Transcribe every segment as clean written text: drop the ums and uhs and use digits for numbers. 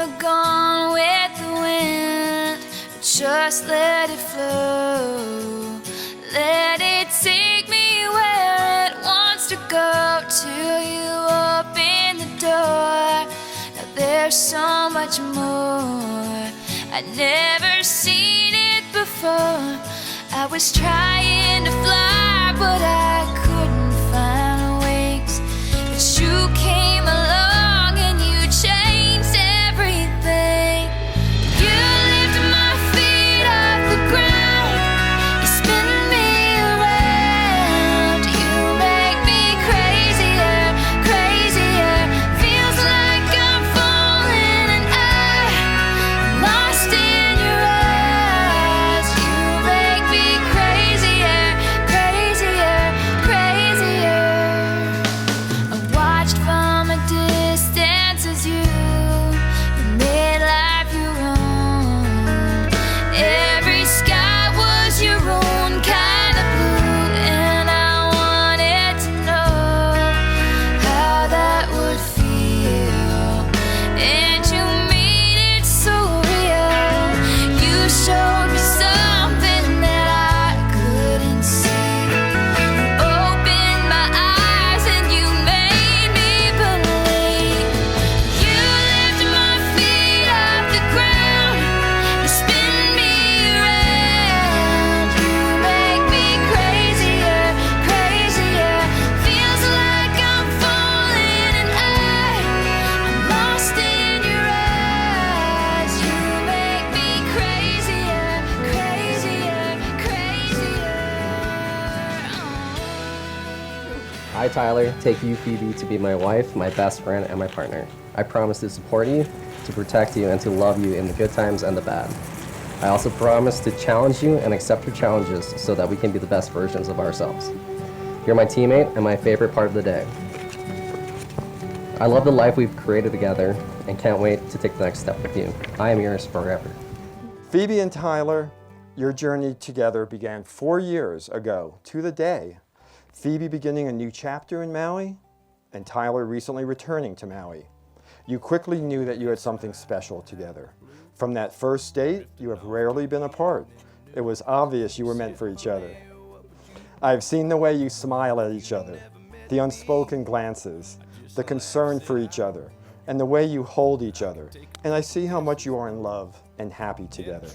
never gone with the wind. Just let it flow. Let it take me where it wants to go till you open the door. Now there's so much more. I'd never seen it before. I was trying to fly, but I couldn't find wings. But you came along and you changed everything. You lifted my feet off the ground. You spin me around. You make me crazier, crazier. Feels like I'm falling and I'm lost in your eyes. You make me crazier, crazier, crazier. I watched from a distance as you made life your own. Every sky was your own kind of blue, and I wanted to know how that would feel. And you made it so real. You showed me something that I couldn't see. You opened my eyes and you made me believe. You lifted my feet off the ground. You spin me around. You make me crazier, crazier. Feels like I'm falling and I'm lost in your eyes. You make me crazier, crazier, crazier. I, Tyler, take you, Phoebe, to be my wife, my best friend, and my partner. I promise to support you, to protect you, and to love you in the good times and the bad. I also promise to challenge you and accept your challenges so that we can be the best versions of ourselves. You're my teammate and my favorite part of the day. I love the life we've created together and can't wait to take the next step with you. I am yours forever. Phoebe and Tyler, your journey together began 4 years ago to the day. Phoebe beginning a new chapter in Maui, and Tyler recently returning to Maui. You quickly knew that you had something special together. From that first date, you have rarely been apart. It was obvious you were meant for each other. I've seen the way you smile at each other, the unspoken glances, the concern for each other, and the way you hold each other. And I see how much you are in love and happy together.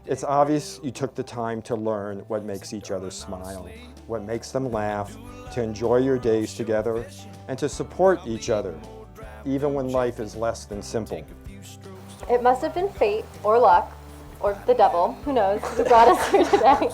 It's obvious you took the time to learn what makes each other smile, what makes them laugh, to enjoy your days together, and to support each other, even when life is less than simple. It must have been fate or luck or the devil, who knows, who brought us here today.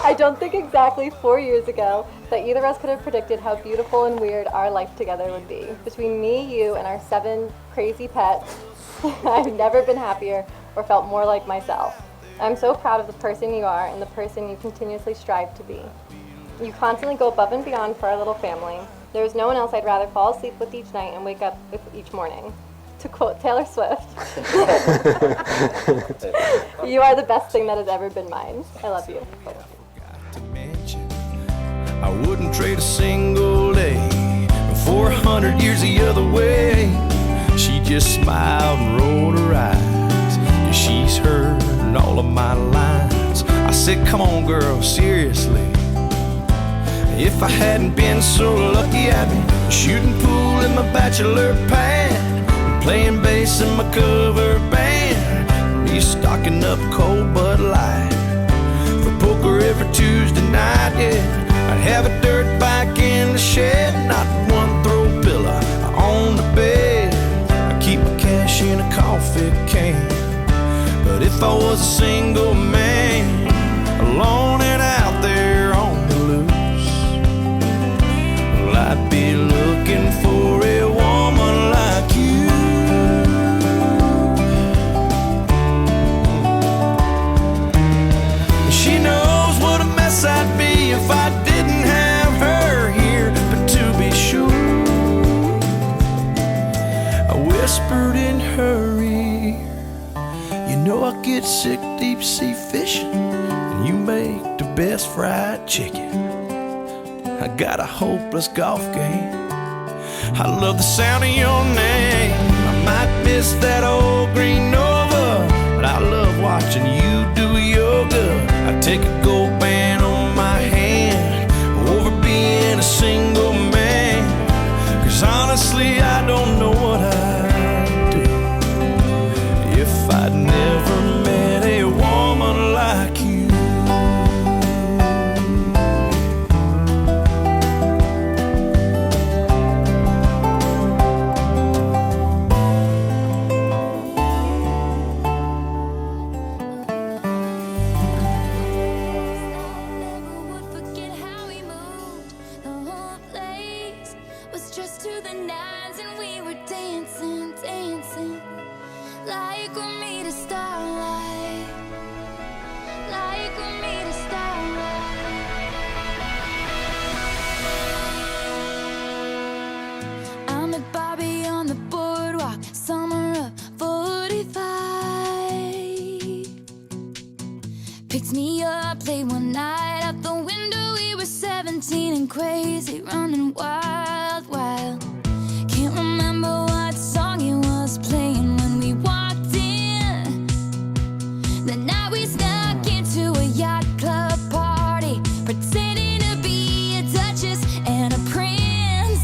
I don't think exactly 4 years ago that either of us could have predicted how beautiful and weird our life together would be. Between me, you, and our 7 crazy pets, I've never been happier or felt more like myself. I'm so proud of the person you are and the person you continuously strive to be. You constantly go above and beyond for our little family. There is no one else I'd rather fall asleep with each night and wake up with each morning. To quote Taylor Swift, you are the best thing that has ever been mine. I love you. I wouldn't trade a single day for 100 years the other way. She just smiled and rolled her eyes, 'cause she's heard all of my lines. I said, come on girl, seriously. If I hadn't been so lucky, I'd be shooting pool in my bachelor pad, playing bass in my cover band, be stocking up cold Bud Light for poker every Tuesday night, yeah. I'd have a dirt bike in the shed, not one throw pillow on the bed. I'd keep my cash in a coffee can. But if I was a single man, alone and out there on the loose, well, I'd be looking for a woman like you. She knows what a mess I'd be if I didn't have her here. But to be sure, I whispered in her ear, you know I get sick deep sea fishing, and you make the best fried chicken. I got a hopeless golf game. I love the sound of your name. I might miss that watching you do yoga. I take a gold band on my hand over being a single man. 'Cause honestly, I don't know what I'd do if I'd never met a woman like you. Just to the nines and we were dancing, dancing like we're made of starlight, like we're made of starlight. I met Bobby on the boardwalk, summer of 45. Picked me up late one night out the window. We were 17 and crazy, running wild, wild. Can't remember what song it was playing when we walked in. The night we snuck into a yacht club party, pretending to be a duchess and a prince.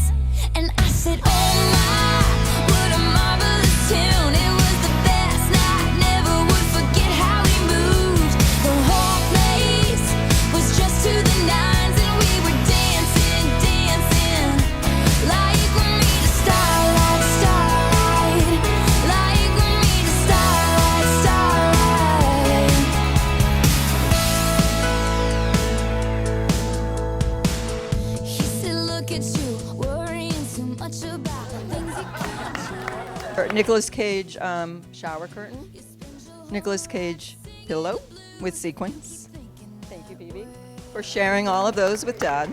And I said, oh my, what a marvelous tune. It was the best night, never would forget how we moved. The whole place was just to the nines and we were dancing, dancing like we're made of starlight, starlight, like we're made of starlight, starlight. He said, look at you, worrying too much about the things you can't. Nicolas Cage shower curtain. Nicolas Cage pillow with sequins. Thank you, Phoebe, for sharing all of those with Dad.